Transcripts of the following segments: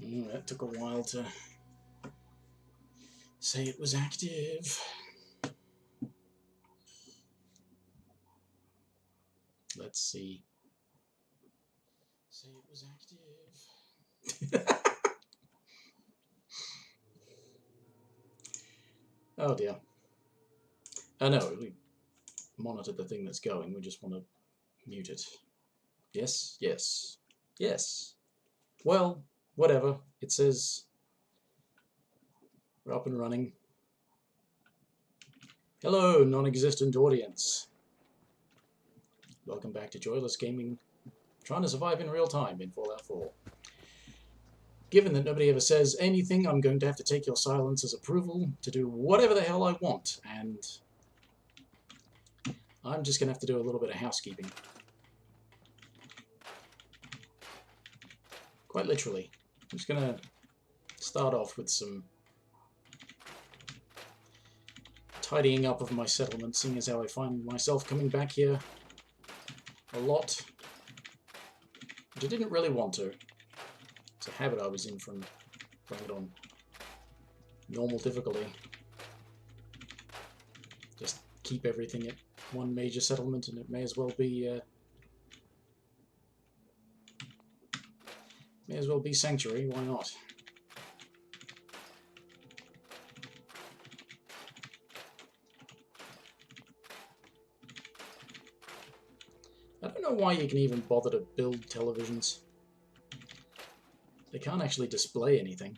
That took a while to say it was active. Let's see. Say it was active. Oh dear. Oh no, we monitored the thing that's going, we just want to mute it. Yes, yes, yes. Well, whatever. It says we're up and running. Hello, non-existent audience. Welcome back to Joyless Gaming, trying to survive in real time in Fallout 4. Given that nobody ever says anything, I'm going to have to take your silence as approval to do whatever the hell I want, and I'm just going to have to do a little bit of housekeeping. Quite literally. I'm just going to start off with some tidying up of my settlement, seeing as how I find myself coming back here a lot, which I didn't really want to. It's a habit I was in from playing it on normal difficulty. Just keep everything at one major settlement, and it may as well be Sanctuary. Why not? I don't know why you can even bother to build televisions. They can't actually display anything.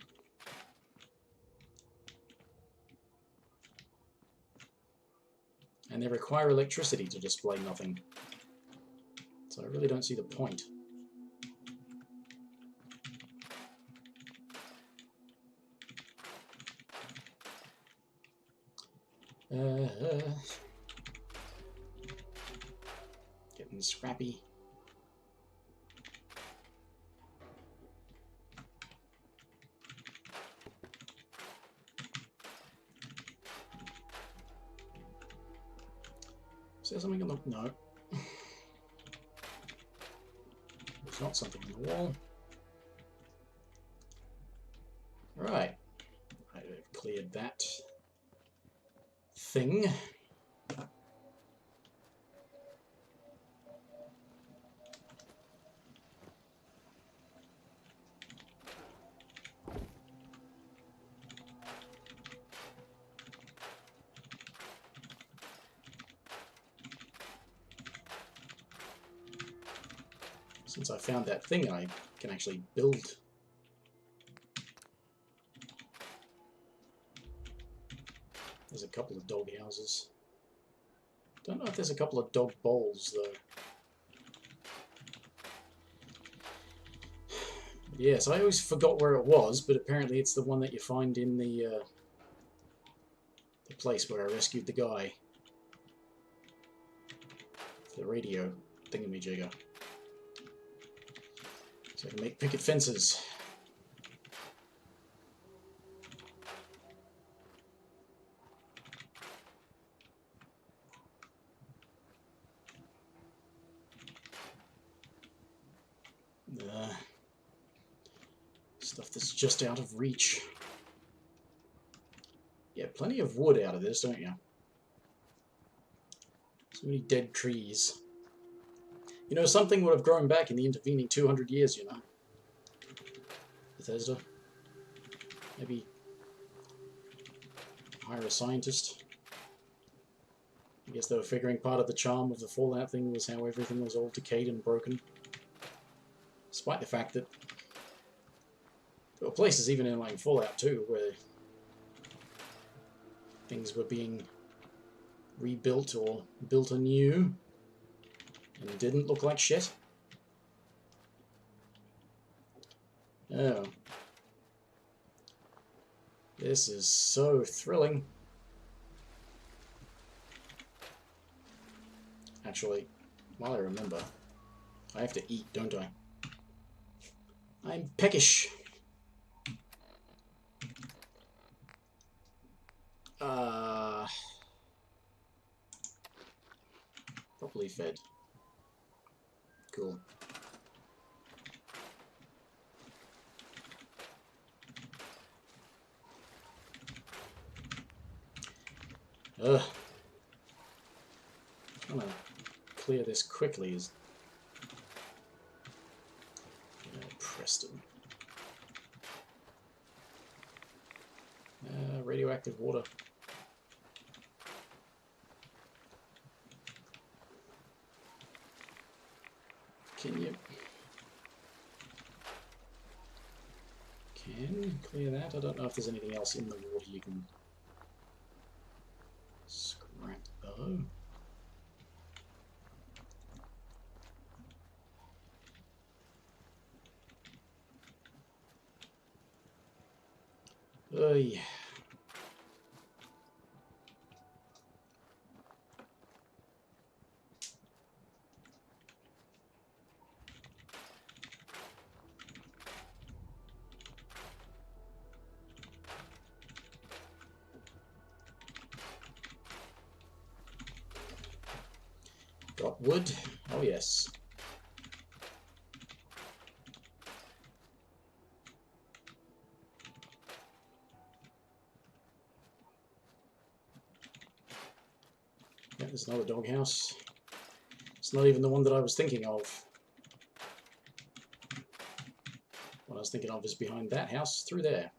And they require electricity to display nothing. So I really don't see the point. Getting scrappy. Is there something on the... No. There's not something on the wall. Right. I've cleared that thing. Since I found that thing, I can actually build. There's a couple of dog houses. Don't know if there's a couple of dog bowls, though. Yes, I always forgot where it was, but apparently it's the one that you find in the place where I rescued the guy. The radio thingamajigger. So I can make picket fences. Stuff that's just out of reach. Yeah, plenty of wood out of this, don't you? So many dead trees. You know, something would have grown back in the intervening 200 years, you know. Bethesda. Maybe hire a scientist. I guess they were figuring part of the charm of the Fallout thing was how everything was all decayed and broken. Despite the fact that there were places even in like Fallout 2 where things were being rebuilt or built anew and didn't look like shit. Oh. This is so thrilling. Actually, while I remember, I have to eat, don't I? I'm peckish. Properly fed. Cool. Ugh. Trying to clear this quickly is... Preston. Radioactive water. Can you... Can clear that? I don't know if there's anything else in the water you can scrap. Oh. Oh yeah. Got wood. Oh yes. Yeah, there's another doghouse. It's not even the one that I was thinking of. What I was thinking of is behind that house, through there.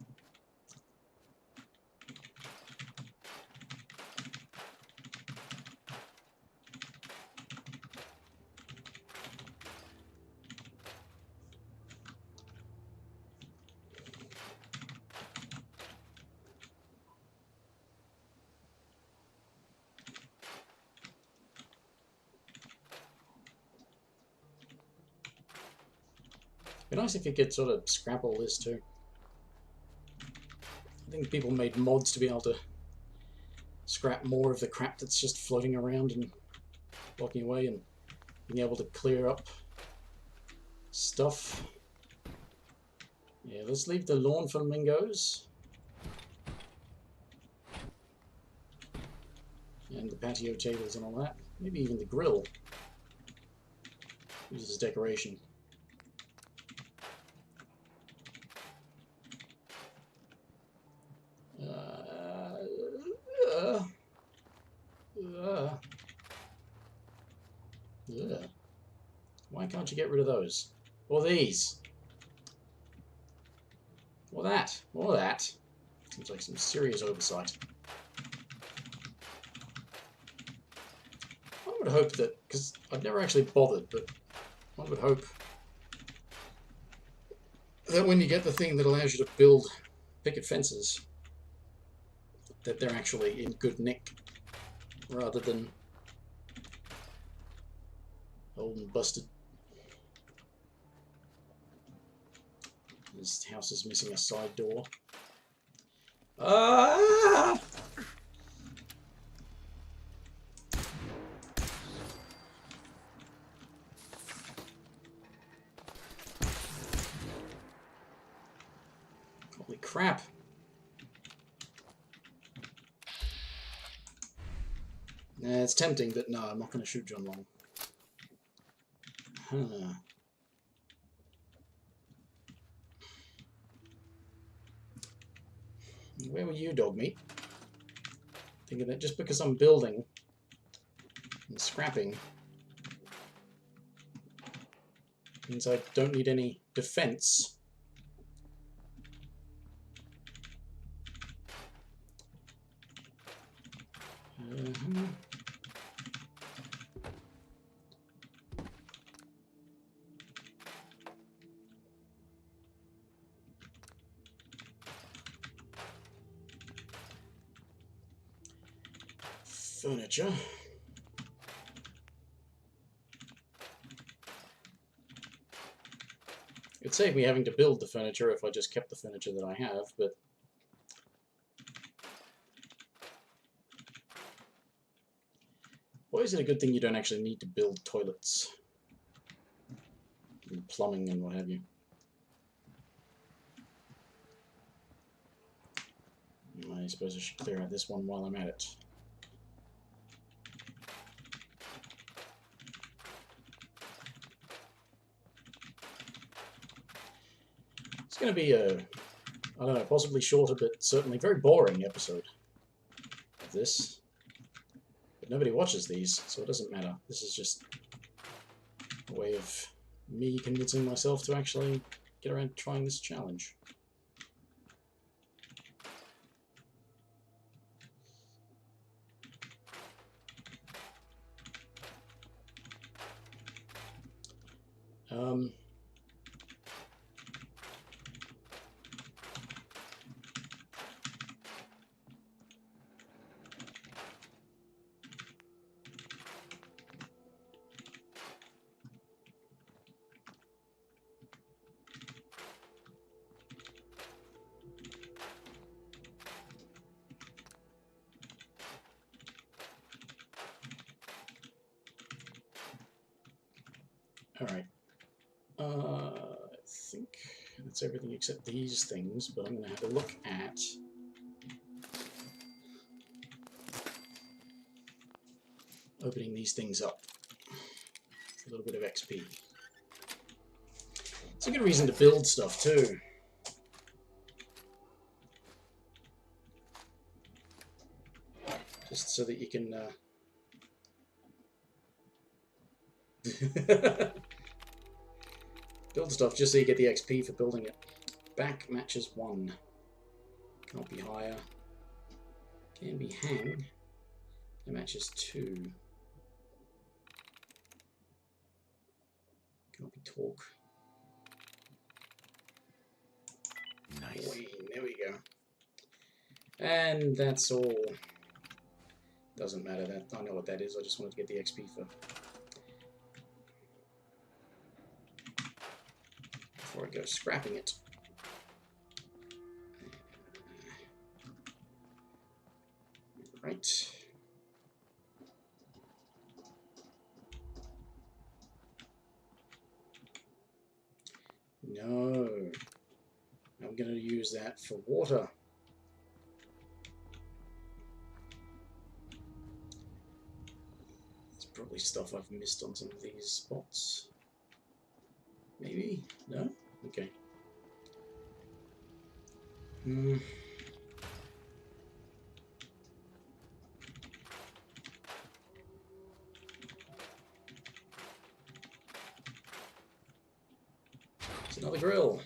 It'd be nice if you could sort of scrap all this too. I think people made mods to be able to scrap more of the crap that's just floating around and blocking away, and being able to clear up stuff. Yeah, let's leave the lawn flamingos. And the patio tables and all that. Maybe even the grill. Use as decoration. Why can't you get rid of those? Or these? Or that? Or that? Seems like some serious oversight. One would hope that, because I've never actually bothered, but one would hope that when you get the thing that allows you to build picket fences, that they're actually in good nick, rather than old and busted. This house is missing a side door. Ah! Holy crap. It's tempting, but no, I'm not going to shoot John Long. Huh. Where were you, dog meat? Thinking that just because I'm building and scrapping means I don't need any defense. Furniture. It'd save me having to build the furniture if I just kept the furniture that I have, but why is it a good thing you don't actually need to build toilets and plumbing and what have you? I suppose I should clear out this one while I'm at it. It's going to be a, I don't know, possibly shorter, but certainly very boring episode of this. nobody watches these, so it doesn't matter. This is just a way of me convincing myself to actually get around to trying this challenge. Alright. I think that's everything except these things, but I'm going to have a look at opening these things up. It's a little bit of XP. It's a good reason to build stuff too. Just so that you can build stuff just so you get the XP for building it. Back matches 1. Can't be higher. Can be hang. That matches 2. Can't be talk. Nice. Wait, there we go. And that's all. Doesn't matter. That I know what that is. I just wanted to get the XP for. Before I go scrapping it. Right. No. I'm going to use that for water. It's probably stuff I've missed on some of these spots. Maybe? No? Okay. It's another grill.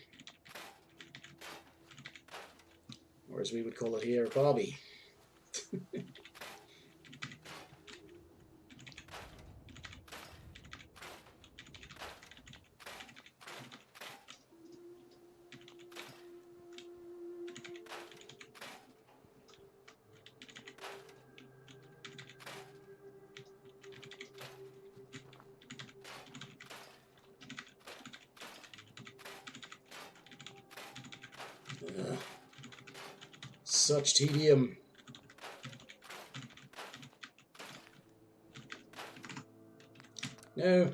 Or as we would call it here, Barbie. Such tedium. No.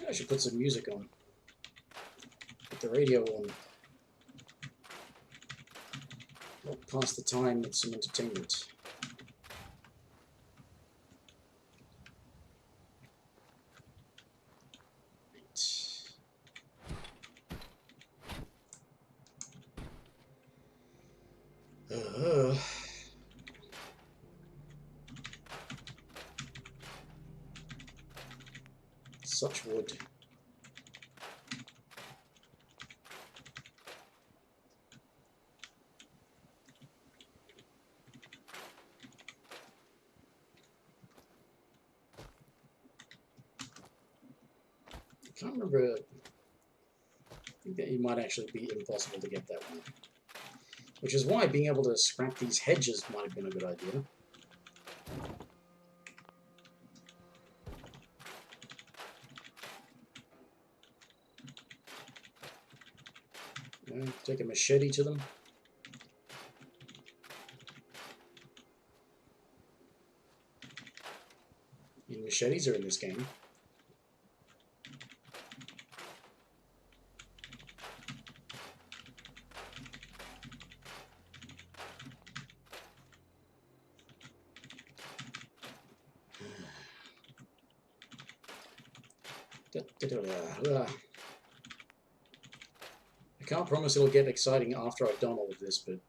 I should put some music on. Put the radio on. I'll pass the time with some entertainment. Right. Such wood. I can't remember. I think that it might actually be impossible to get that one. Which is why being able to scrap these hedges might have been a good idea. Take a machete to them. machetes are in this game. I can't promise it'll get exciting after I've done all of this, but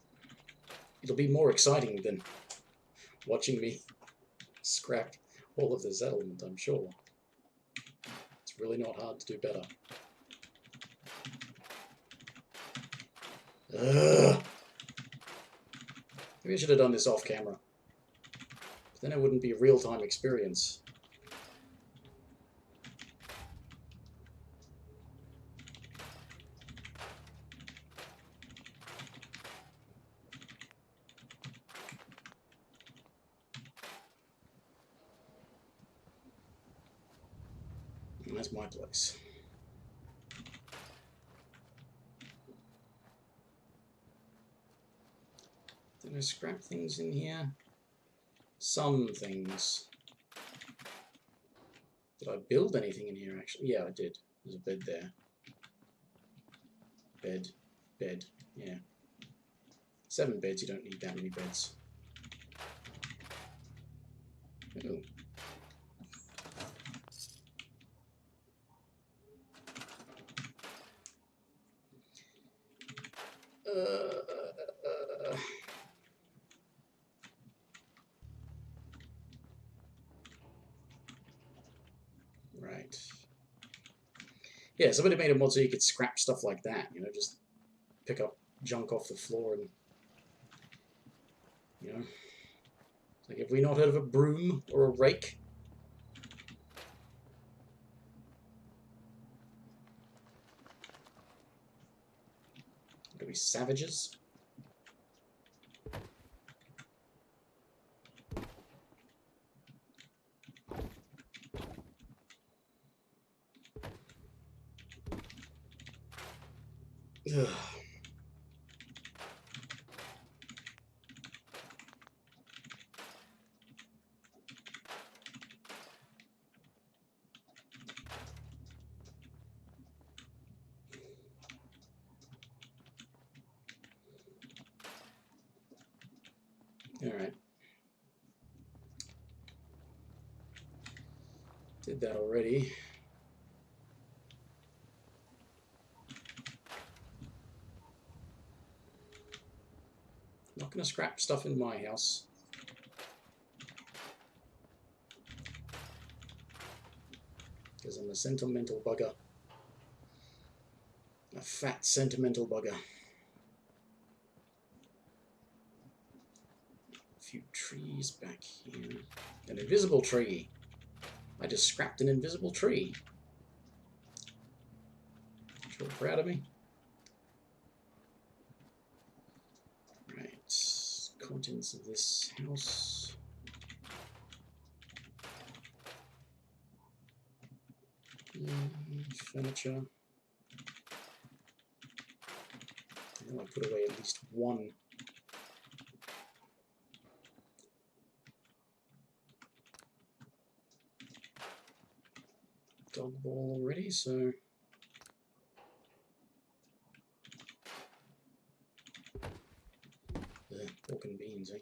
it'll be more exciting than watching me scrap all of the settlement, I'm sure. It's really not hard to do better. Ugh. Maybe I should have done this off camera. But then it wouldn't be a real-time experience. And that's my place. Did I scrap things in here? Some things. Did I build anything in here, actually? Yeah, I did. There's a bed there. Bed. Bed. Yeah. 7 beds. You don't need that many beds. Ooh. Right. Yeah, somebody made a mod so you could scrap stuff like that, you know, just pick up junk off the floor and, you know. Like, have we not heard of a broom or a rake? Are we savages? Ugh. Alright. Did that already. Not gonna scrap stuff in my house. Because I'm a sentimental bugger. A fat sentimental bugger. A few trees back here. An invisible tree. I just scrapped an invisible tree. Feel proud of me? Right. Contents of this house. Furniture. I know I put away at least one. Dog ball already, so pork and beans, eh?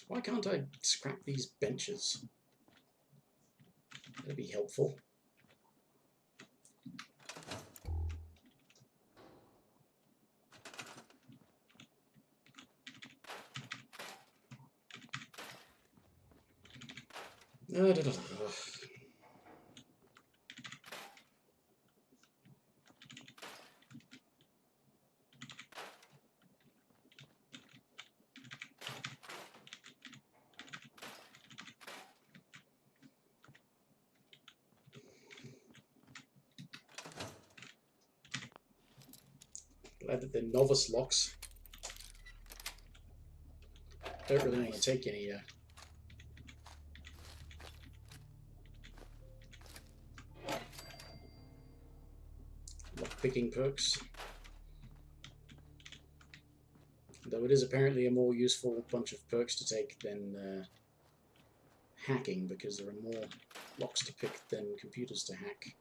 Why can't I scrap these benches? That'd be helpful. Glad that they're novice locks. Don't really want to take any lock picking perks. And Though it is apparently a more useful bunch of perks to take than hacking, because there are more locks to pick than computers to hack.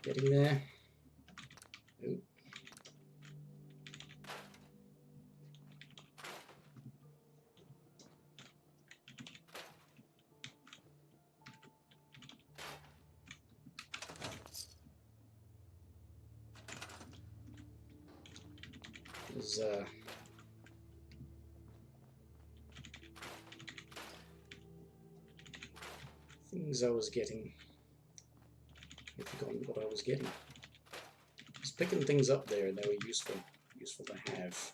Getting there. Ooh. There's things I was getting. I've forgotten what I was getting. I was picking things up there and they were useful to have.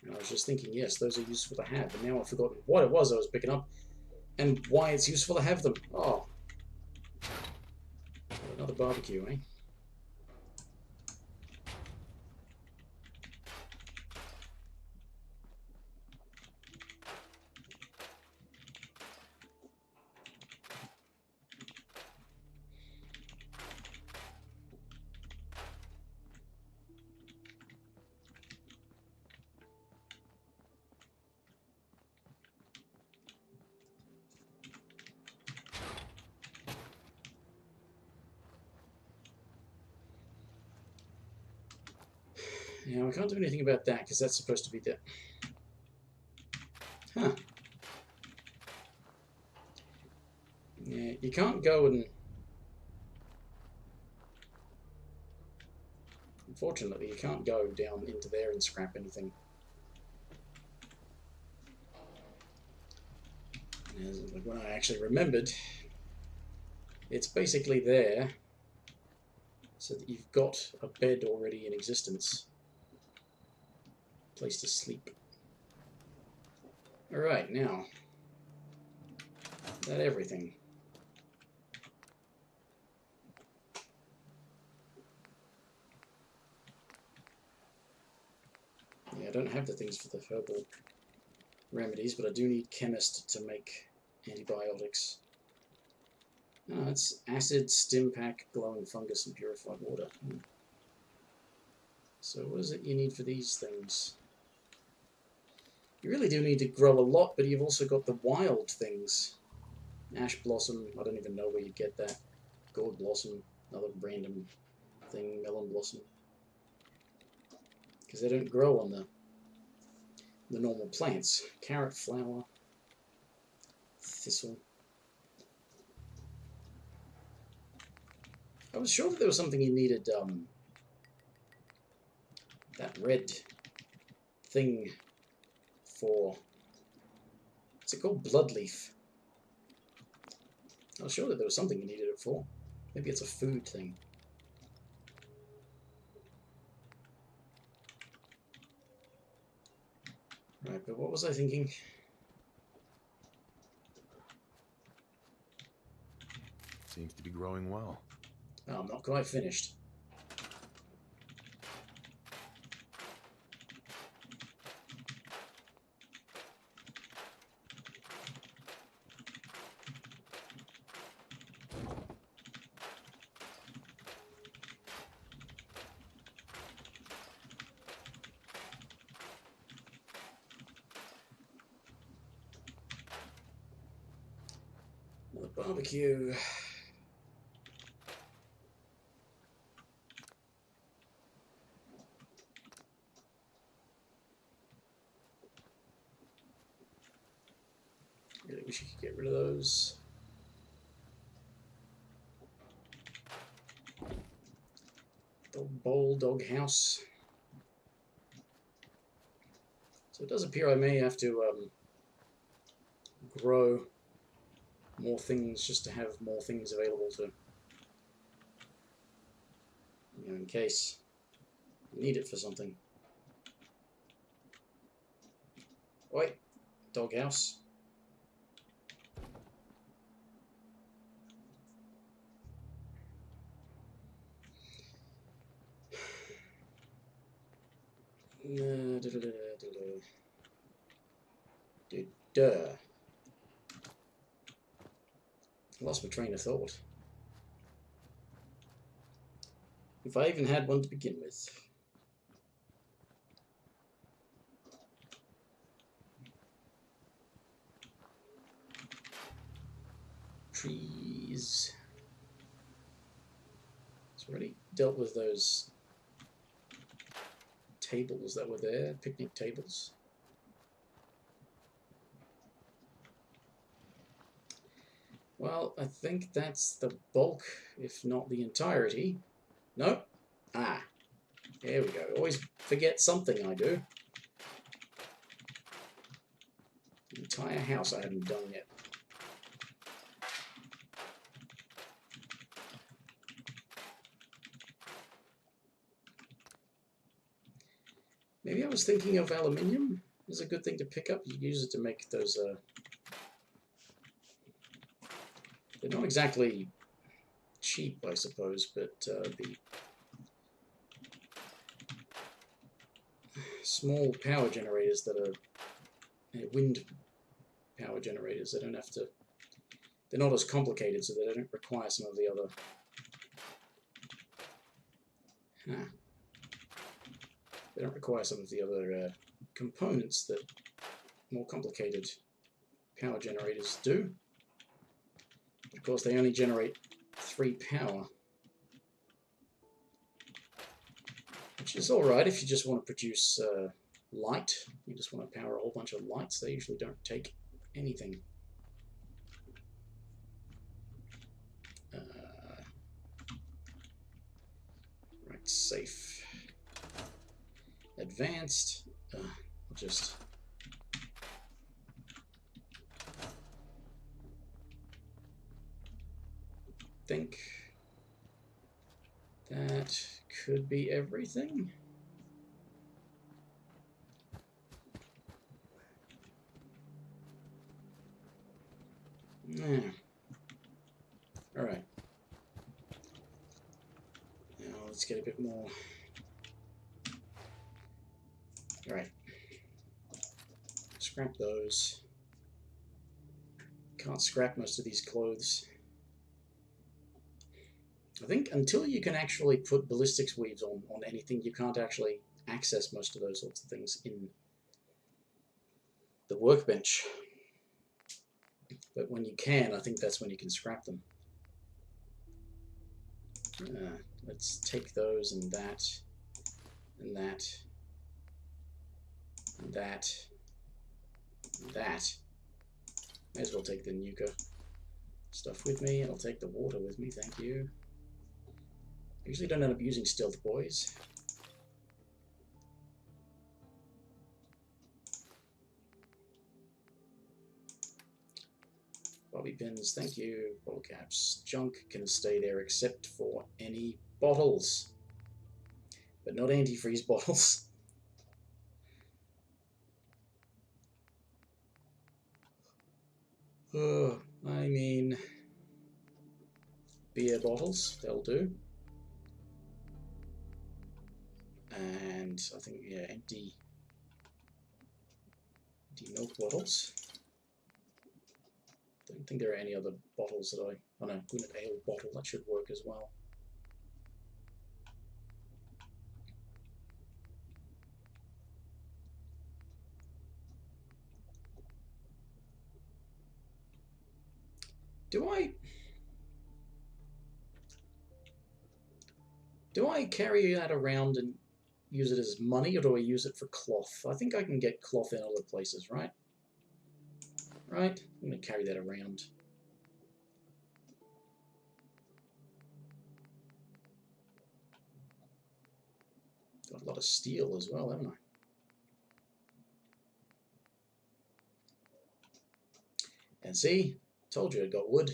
And I was just thinking, yes, those are useful to have, and now I've forgotten what it was I was picking up and why it's useful to have them. Oh. Another barbecue, eh? Now, I can't do anything about that, because that's supposed to be the... Huh. Yeah, you can't go and... Unfortunately, you can't go down into there and scrap anything. And like when I actually remembered, it's basically there so that you've got a bed already in existence. Place to sleep. Alright, now. That everything. Yeah, I don't have the things for the herbal remedies, but I do need chemist to make antibiotics. Oh, it's acid, stim pack, glowing fungus, and purified water. So what is it you need for these things? You really do need to grow a lot, but you've also got the wild things. Ash blossom, I don't even know where you get that. Gourd blossom, another random thing, melon blossom. Because they don't grow on the normal plants. Carrot flower, thistle. I was sure that there was something you needed, that red thing for... What's it called? Bloodleaf. I was sure that there was something you needed it for. Maybe it's a food thing. Right, but what was I thinking? Seems to be growing well. Oh, I'm not quite finished. Another barbecue. Really wish you could get rid of those. Dog bowl, dog house. So it does appear I may have to grow more things just to have more things available to, you know, in case you need it for something. Oi, dog house. Duh. Lost my train of thought. If I even had one to begin with. Trees. It's already dealt with those tables that were there, picnic tables. Well, I think that's the bulk, if not the entirety. Nope. Ah, there we go. Always forget something I do. The entire house I haven't done yet. Maybe I was thinking of aluminium. Is a good thing to pick up. You use it to make those. They're not exactly cheap, I suppose, but the small power generators that are wind power generators, they don't have to. They're not as complicated, so they don't require some of the other. They don't require some of the other components that more complicated power generators do. Of course, they only generate 3 power, which is alright if you just want to produce light. You just want to power a whole bunch of lights. They usually don't take anything. Right, safe. Advanced. I'll just... think that could be everything. Yeah. All right. Now let's get a bit more. All right. Scrap those. Can't scrap most of these clothes. I think until you can actually put ballistics weaves on anything, you can't actually access most of those sorts of things in the workbench. But when you can, I think that's when you can scrap them. Let's take those and that, and that, and that, and that. May as well take the nuka stuff with me. I'll take the water with me, thank you. I usually don't end up using stealth boys. Bobby pins, thank you. Bottle caps. Junk can stay there except for any bottles. But not antifreeze bottles. I mean, beer bottles, they'll do. And I think, yeah, empty milk bottles. Don't think there are any other bottles that oh no, Gwinnett Ale bottle, that should work as well. Do I carry that around and use it as money, or do I use it for cloth? I think I can get cloth in other places, right? Right? I'm going to carry that around. Got a lot of steel as well, haven't I? And see? Told you I got wood.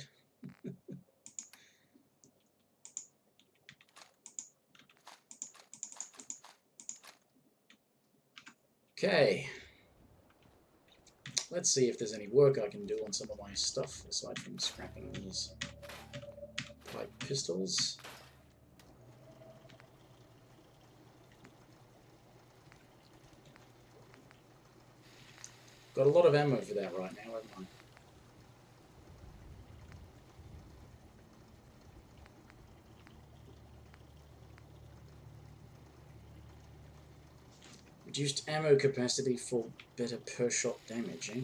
Okay. Let's see if there's any work I can do on some of my stuff, aside from scrapping these pipe pistols. Got a lot of ammo for that right now, haven't I? Reduced ammo capacity for better per shot damage, eh?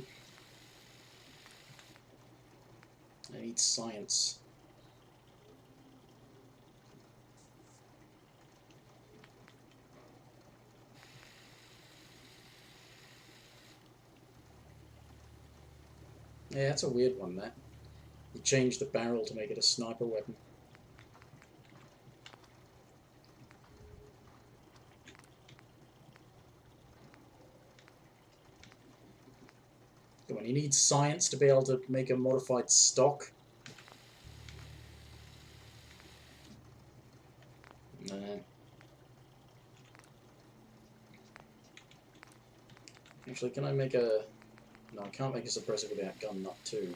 I need science. Yeah, that's a weird one, that. You change the barrel to make it a sniper weapon. Come on, you need science to be able to make a modified stock. No. Actually, can I make a... No, I can't make a suppressor without gun nut 2.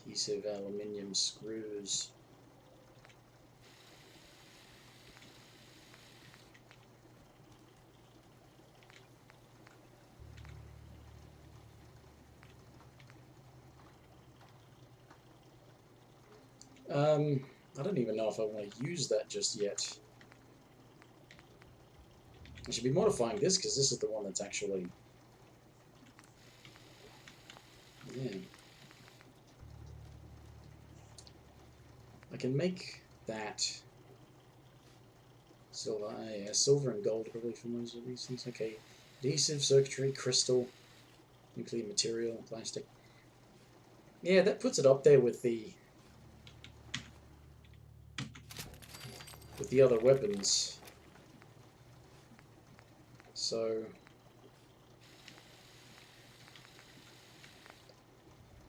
Adhesive aluminium screws. I don't even know if I want to use that just yet. I should be modifying this because this is the one that's actually... Yeah. I can make that... Silver, yeah, silver and gold probably for most of these things. Okay, adhesive, circuitry, crystal, nuclear material, plastic. Yeah, that puts it up there with the other weapons. So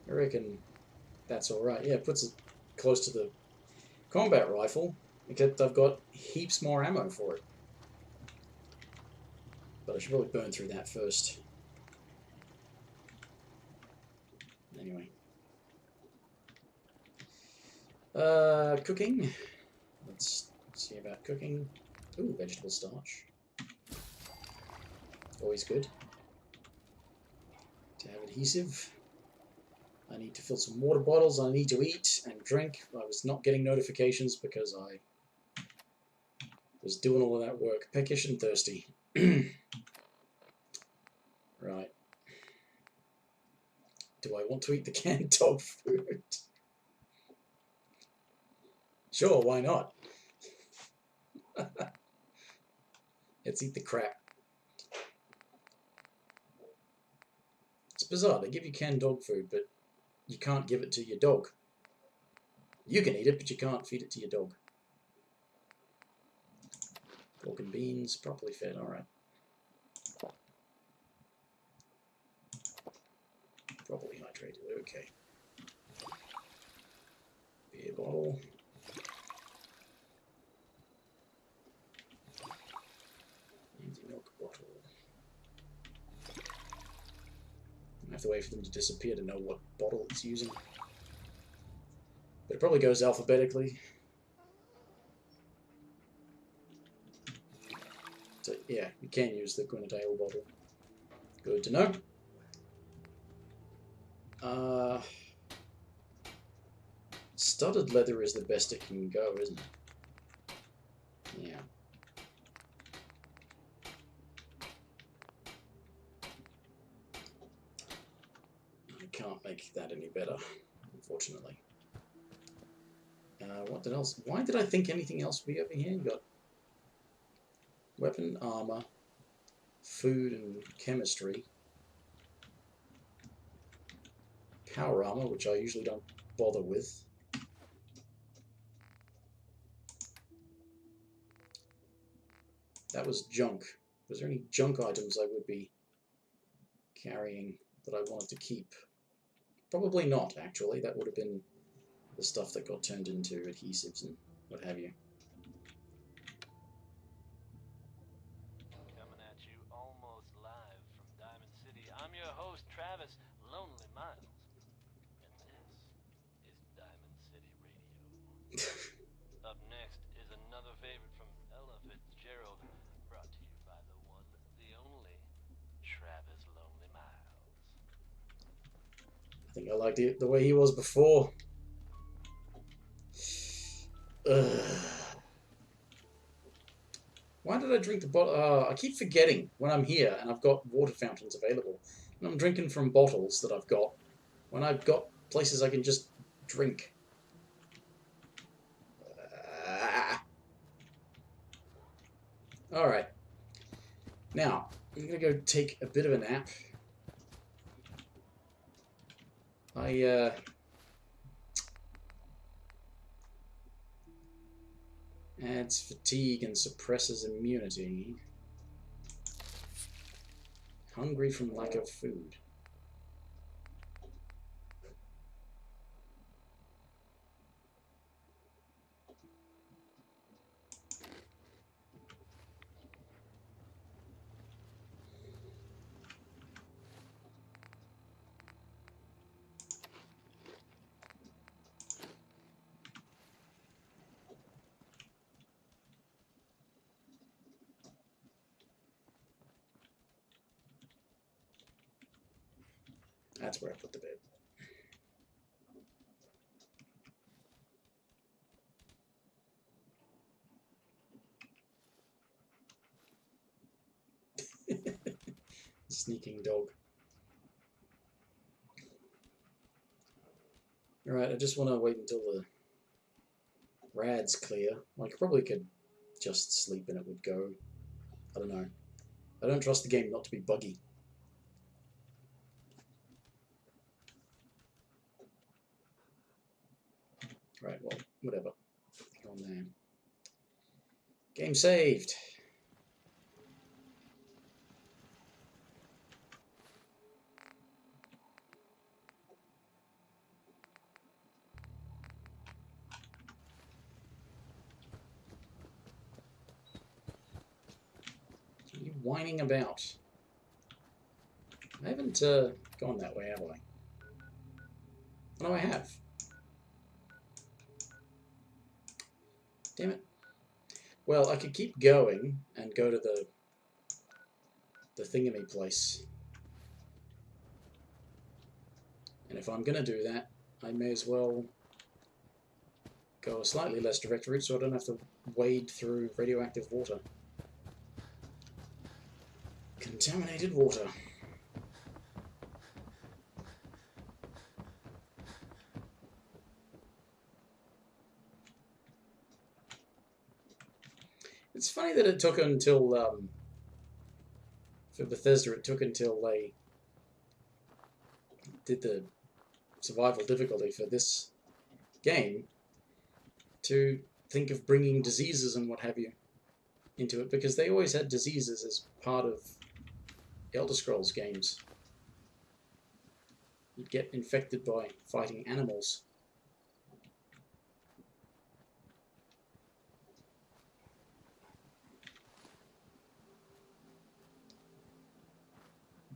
I reckon that's all right. Yeah, it puts it close to the combat rifle, except I've got heaps more ammo for it. But I should probably burn through that first. Anyway. Cooking. Let's see about cooking. Ooh, vegetable starch. Always good. To have adhesive. I need to fill some water bottles. I need to eat and drink. I was not getting notifications because I was doing all of that work. Peckish and thirsty. Right. Do I want to eat the canned dog food? Sure, why not? Let's eat the crap. It's bizarre. They give you canned dog food, but you can't give it to your dog. You can eat it, but you can't feed it to your dog. Pork and beans, properly fed, alright. Properly hydrated, okay. Beer bottle. Easy milk bottle. I have to wait for them to disappear to know what bottle it's using. But it probably goes alphabetically. So yeah, you can use the Guinadale bottle. Good to know. Studded leather is the best it can go, isn't it? Yeah. I can't make that any better, unfortunately. What did else? Why did I think anything else would be over here? You got weapon, armor, food and chemistry. Power armor, which I usually don't bother with. That was junk. Was there any junk items I would be carrying that I wanted to keep? Probably not, actually. That would have been the stuff that got turned into adhesives and what have you. Coming at you almost live from Diamond City. I'm your host, Travis Lonely Miles. And this is Diamond City Radio. Travis Lonely Miles. I think I liked it the way he was before. Ugh. Why did I drink the bottle? I keep forgetting when I'm here and I've got water fountains available. And I'm drinking from bottles that I've got when I've got places I can just drink. Alright. Now, I'm going to go take a bit of a nap. Adds fatigue and suppresses immunity. Hungry from lack of food. That's where I put the bed. Sneaking dog. Alright, I just want to wait until the rad's clear. I probably could just sleep and it would go. I don't know. I don't trust the game not to be buggy. Right, well, whatever. Go on there. Game saved. What are you whining about? I haven't gone that way, have I? Oh, no, I have. Damn it. Well, I could keep going and go to the thingamy place. And if I'm going to do that, I may as well go a slightly less direct route so I don't have to wade through radioactive water. Contaminated water. It's funny that it took until, for Bethesda, it took until they did the survival difficulty for this game to think of bringing diseases and what have you into it, because they always had diseases as part of Elder Scrolls games. You'd get infected by fighting animals.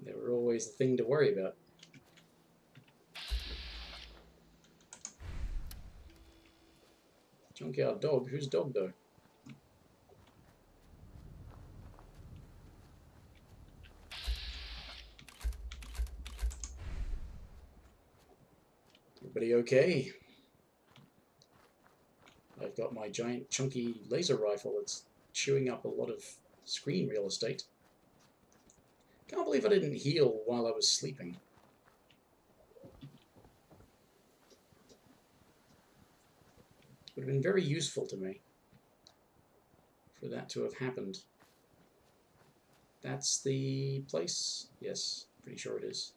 They were always the thing to worry about. Junkyard dog? Whose dog, though? Everybody okay? I've got my giant chunky laser rifle that's chewing up a lot of screen real estate. Can't believe I didn't heal while I was sleeping. Would have been very useful to me for that to have happened. That's the place? Yes, pretty sure it is.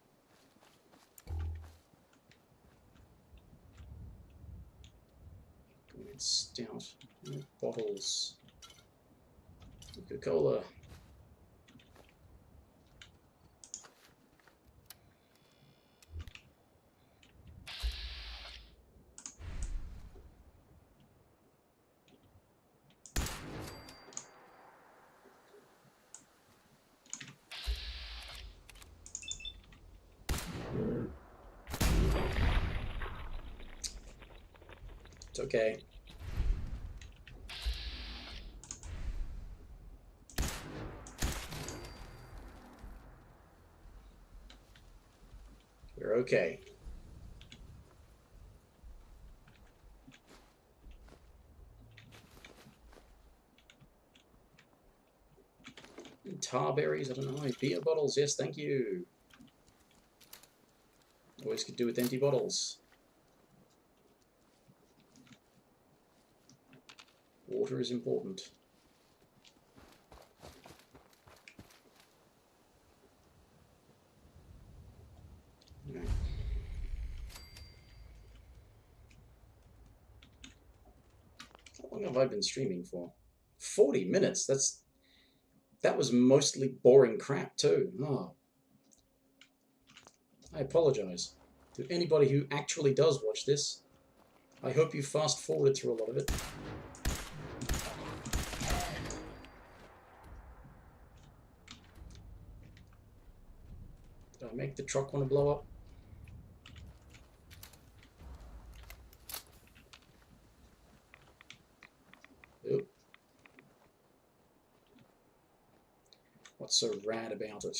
Stout. Bottles. Coca-Cola. It's okay. We're okay. Tar berries, I don't know. Beer bottles, yes, thank you. Always could do with empty bottles. Water is important. Right. How long have I been streaming for? 40 minutes? That was mostly boring crap too. Oh. I apologize to anybody who actually does watch this. I hope you fast forwarded through a lot of it. Did I make the truck want to blow up? Oop. What's so rad about it?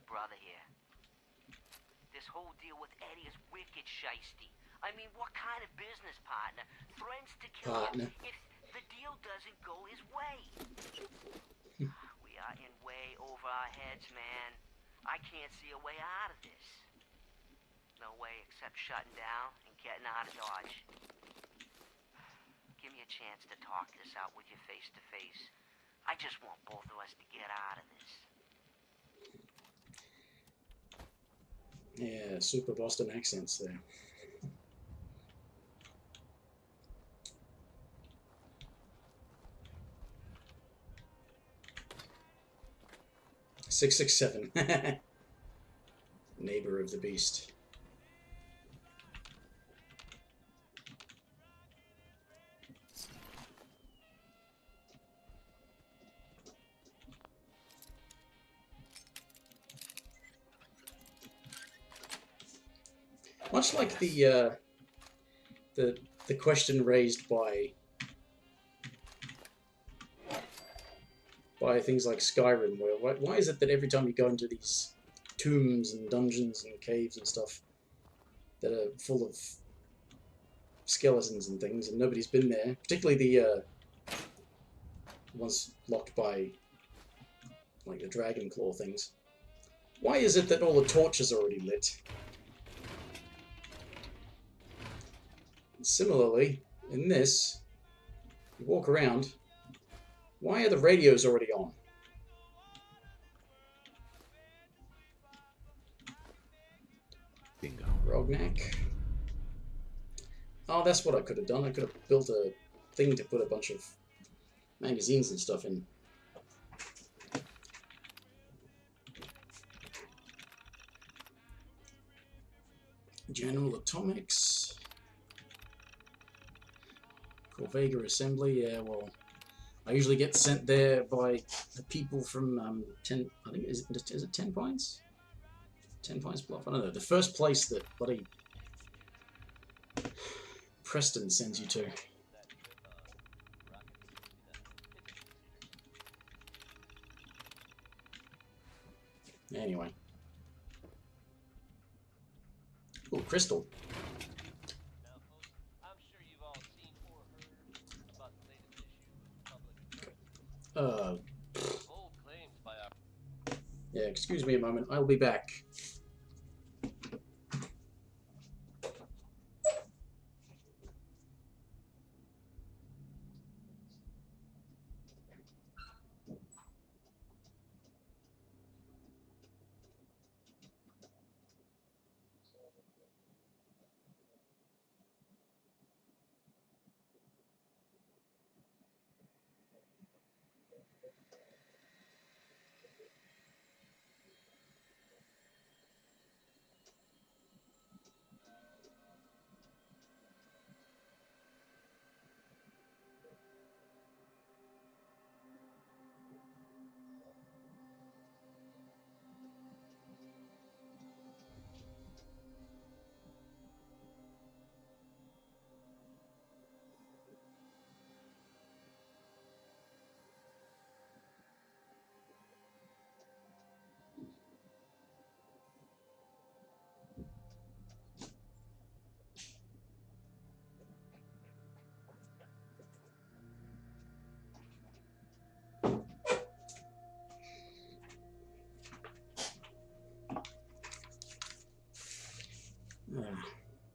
Brother here. This whole deal with Eddie is wicked shiesty. I mean, what kind of business partner threatens to kill him if the deal doesn't go his way? We are in way over our heads, man. I can't see a way out of this. No way except shutting down and getting out of Dodge. Give me a chance to talk this out with you face to face. I just want both of us to get out of this. Yeah, super Boston accents there. "667." Neighbor of the beast. Much like the question raised by things like Skyrim, where why is it that every time you go into these tombs and dungeons and caves and stuff that are full of skeletons and things, and nobody's been there, particularly the ones locked by like the dragon claw things, why is it that all the torches are already lit? Similarly, in this, you walk around, why are the radios already on? Bingo. Rognak. Oh, that's what I could have done. I could have built a thing to put a bunch of magazines and stuff in. General Atomics. Corvega Assembly, yeah, well, I usually get sent there by the people from 10, I think, is it 10 Pines? 10 Pines Bluff? I don't know, the first place that bloody Preston sends you to. Anyway. Oh, Crystal. Yeah, excuse me a moment. I'll be back.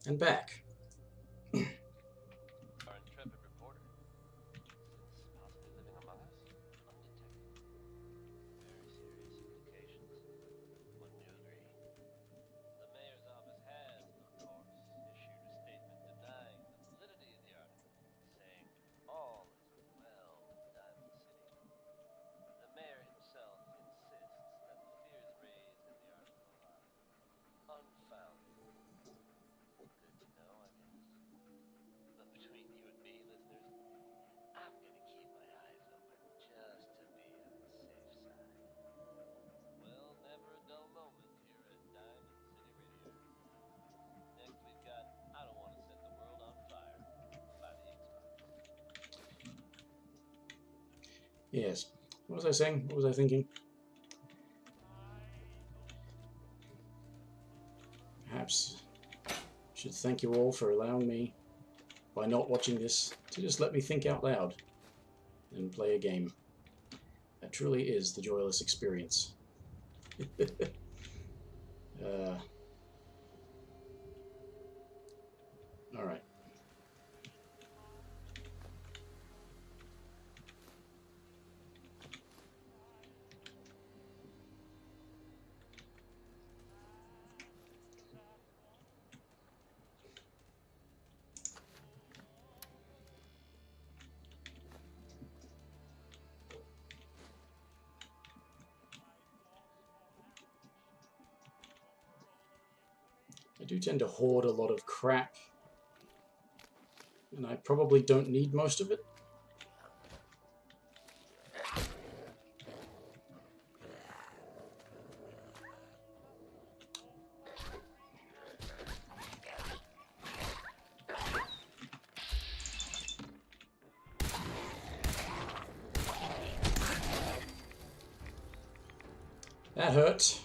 And back. Our intrepid reporter, since possibly living among us, undetected. Very serious implications. Wouldn't you agree? The mayor's office has, of course, issued a statement denying the validity of the article, saying all is well with Diamond City. The mayor himself insists that the fears raised in the article are unfounded. Good to know, I guess. But between you and me, listeners, I'm gonna keep my eyes open just to be on the safe side. Well, never a dull moment here at Diamond City Radio. Next we've got I Don't Want to Set the World on Fire by the X-Files. Yes. What was I saying? What was I thinking? Perhaps I should thank you all for allowing me, by not watching this, to just let me think out loud and play a game. That truly is the joyless experience. Alright. I do tend to hoard a lot of crap, and I probably don't need most of it. That hurt.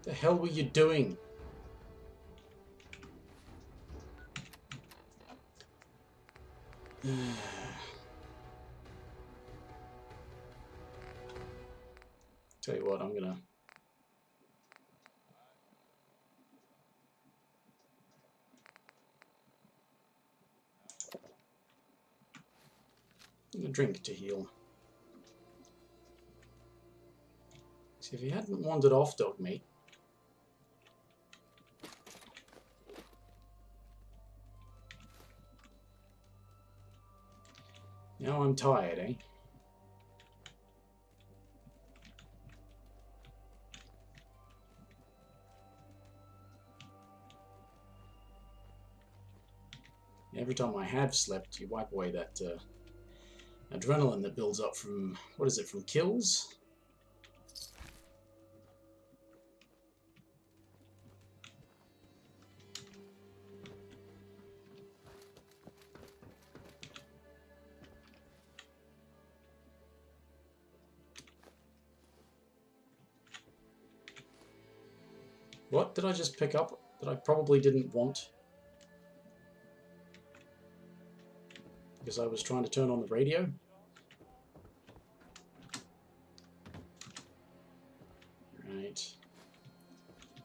The hell were you doing? Tell you what, I'm gonna drink to heal. See, if he hadn't wandered off, dog mate. Now I'm tired, eh? Every time I have slept, you wipe away that adrenaline that builds up from, what is it, from kills? What did I just pick up that I probably didn't want? Because I was trying to turn on the radio? Right.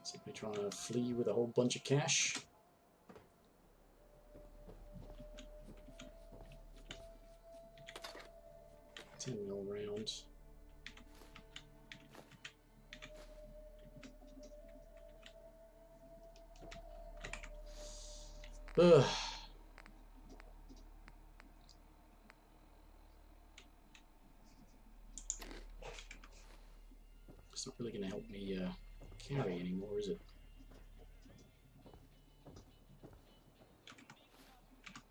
So we're trying to flee with a whole bunch of cash. $10 mil round. Ugh. It's not really going to help me carry anymore, is it?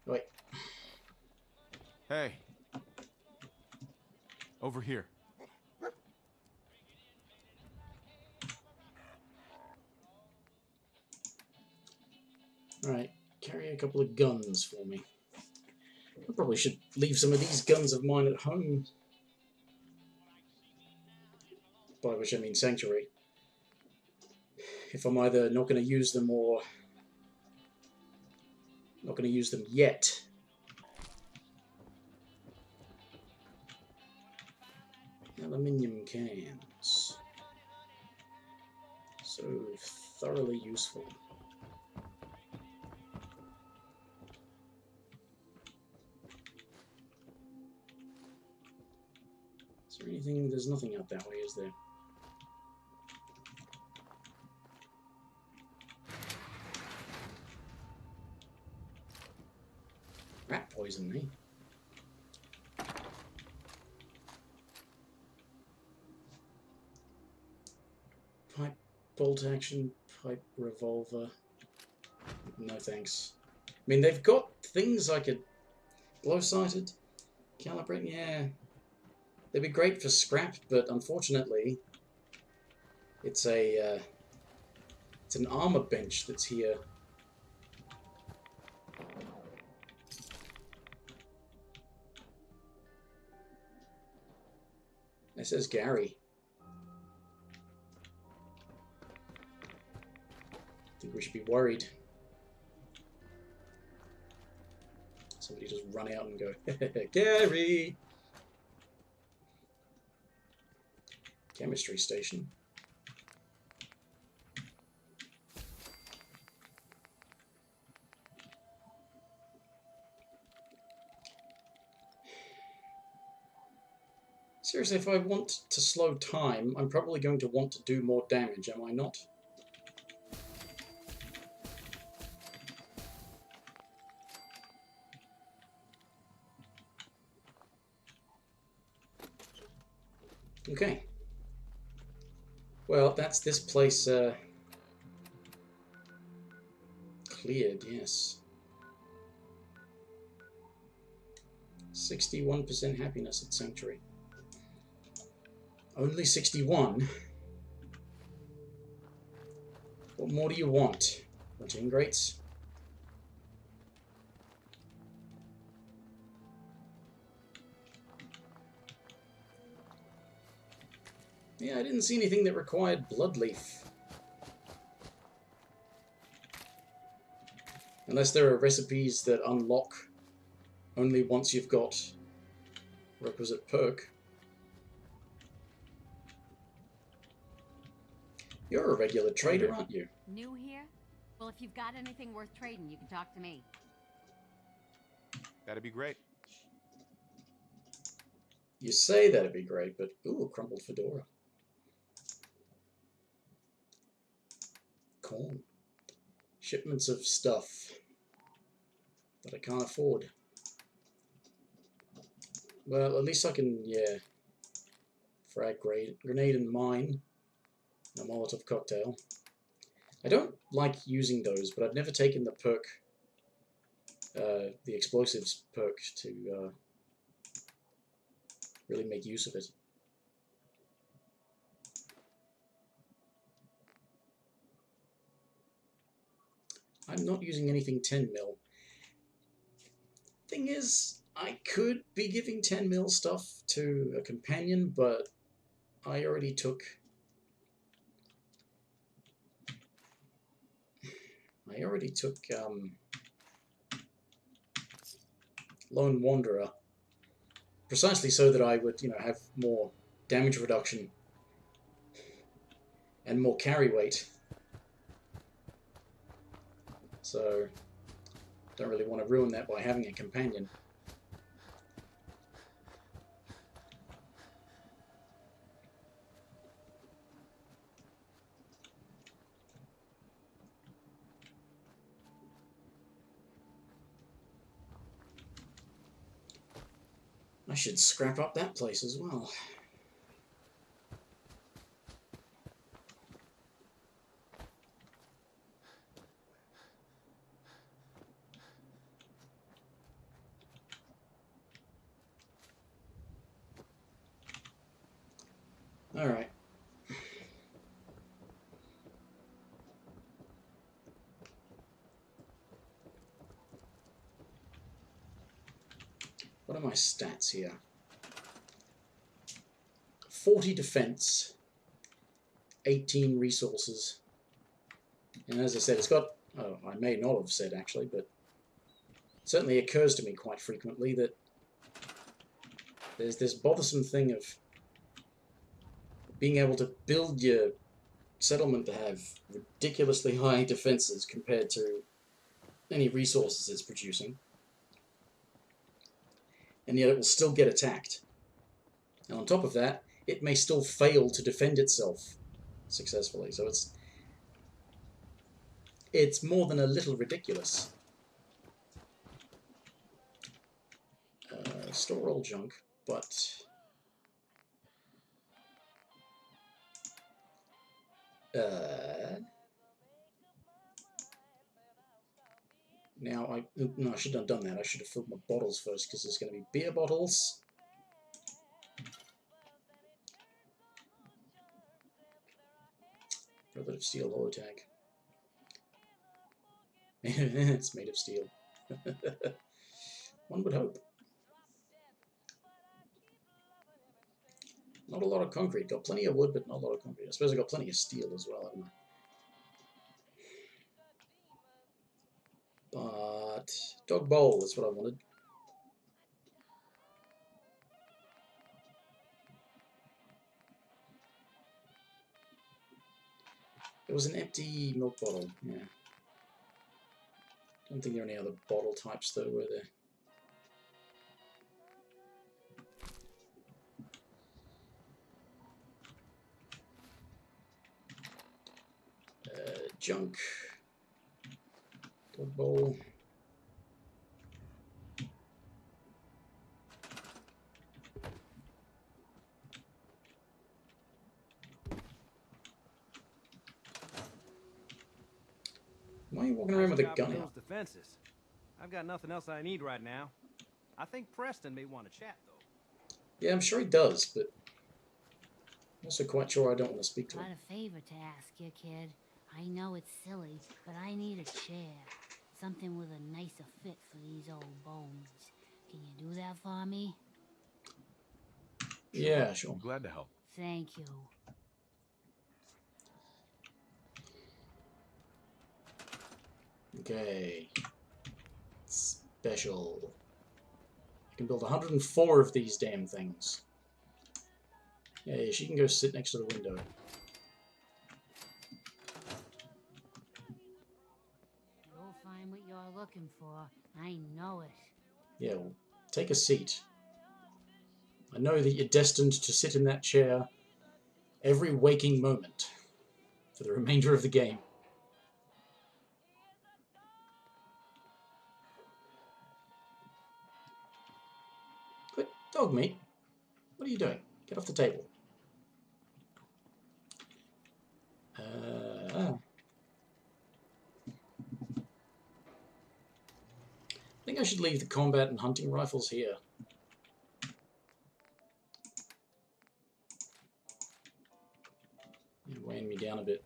Wait. Hey. Over here. Alright, carry a couple of guns for me. I probably should leave some of these guns of mine at home. By which I mean Sanctuary. If I'm either not going to use them or not going to use them yet. Aluminium cans. So thoroughly useful. Is there anything? There's nothing out that way, is there? Rat poison me. Pipe bolt action, pipe revolver. No thanks. I mean, they've got things I could blow-sighted, calibrate. Yeah, they'd be great for scrap, but unfortunately, it's an armor bench that's here. It says Gary. I think we should be worried. Somebody just run out and go, Gary! Chemistry station. Seriously, if I want to slow time, I'm probably going to want to do more damage, am I not? Okay. Well, that's this place cleared, yes. 61% happiness at Sanctuary. Only 61? What more do you want? Bunch of ingrates? Yeah, I didn't see anything that required bloodleaf. Unless there are recipes that unlock only once you've got requisite perk. You're a regular trader, aren't you? New here? Well, if you've got anything worth trading, you can talk to me. That'd be great. You say that'd be great, but ooh, crumpled fedora. Corn. Shipments of stuff that I can't afford. Well, at least I can, yeah. Frag grenade and mine. A Molotov cocktail. I don't like using those, but I've never taken the perk, the explosives perk, to really make use of it. I'm not using anything 10 mil. Thing is, I could be giving 10 mil stuff to a companion, but I already took... Lone Wanderer, precisely so that I would, have more damage reduction and more carry weight. So, don't really want to ruin that by having a companion. I should scrap up that place as well. Alright. What are my stats here? 40 defense, 18 resources. And as I said, it's got, oh, I may not have said actually, but it certainly occurs to me quite frequently that there's this bothersome thing of being able to build your settlement to have ridiculously high defenses compared to any resources it's producing. And yet it will still get attacked. And on top of that, it may still fail to defend itself successfully. So it's more than a little ridiculous. Store all junk, but now no, I should have done that. I should have filled my bottles first because there's going to be beer bottles. Brother of Steel holotag. It's made of steel. One would hope. Not a lot of concrete. Got plenty of wood, but not a lot of concrete. I suppose I got plenty of steel as well, haven't I? But dog bowl is what I wanted. There was an empty milk bottle. Yeah. Don't think there are any other bottle types though, were there? Junk. Dog bowl. Why are you walking around with a gun out? Defenses. I've got nothing else I need right now. I think Preston may want to chat though. Yeah, I'm sure he does, but I'm also quite sure I don't want to speak to him. Got a favor to ask you, kid. I know it's silly, but I need a chair. Something with a nicer fit for these old bones. Can you do that for me? Yeah, sure. I'm glad to help. Thank you. Okay. Special. I can build 104 of these damn things. Yeah, she can go sit next to the window. You'll find what you're looking for. I know it. Yeah, well, take a seat. I know that you're destined to sit in that chair every waking moment for the remainder of the game. Quit, dog meat. What are you doing? Get off the table. I think I should leave the combat and hunting rifles here. You're weighing me down a bit.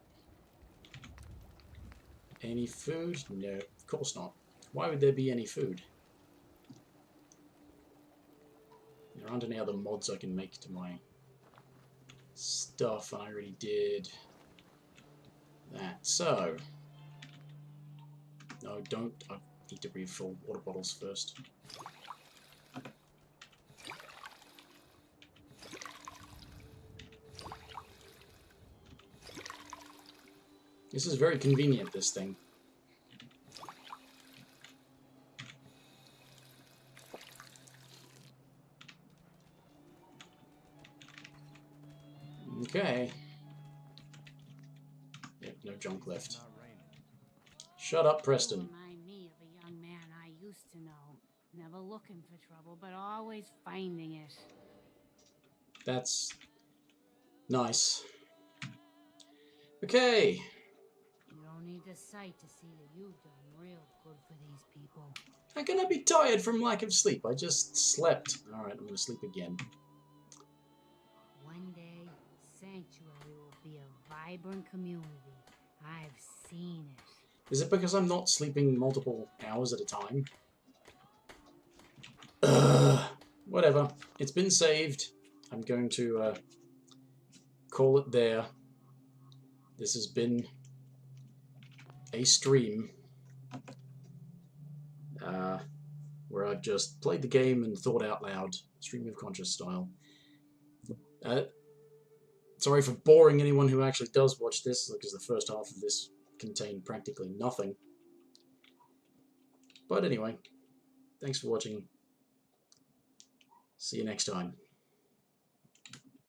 Any food? No, of course not. Why would there be any food? There aren't any other mods I can make to my stuff, and I already did that. So, no, don't. I need to refill water bottles first. This is very convenient, this thing. Okay. Yep, no junk left. Shut up, Preston. Remind me of a young man I used to know. Never never looking for trouble, but always finding it. That's nice. Okay. You don't need the sight to see that you've done real good for these people. How can I be tired from lack of sleep? I just slept. Alright, I'm gonna sleep again. One day, Sanctuary will be a vibrant community. I've seen it. Is it because I'm not sleeping multiple hours at a time? Ugh. Whatever. It's been saved. I'm going to call it there. This has been a stream where I've just played the game and thought out loud, stream of conscious style. Sorry for boring anyone who actually does watch this, because the first half of this contained practically nothing. But anyway, thanks for watching. See you next time.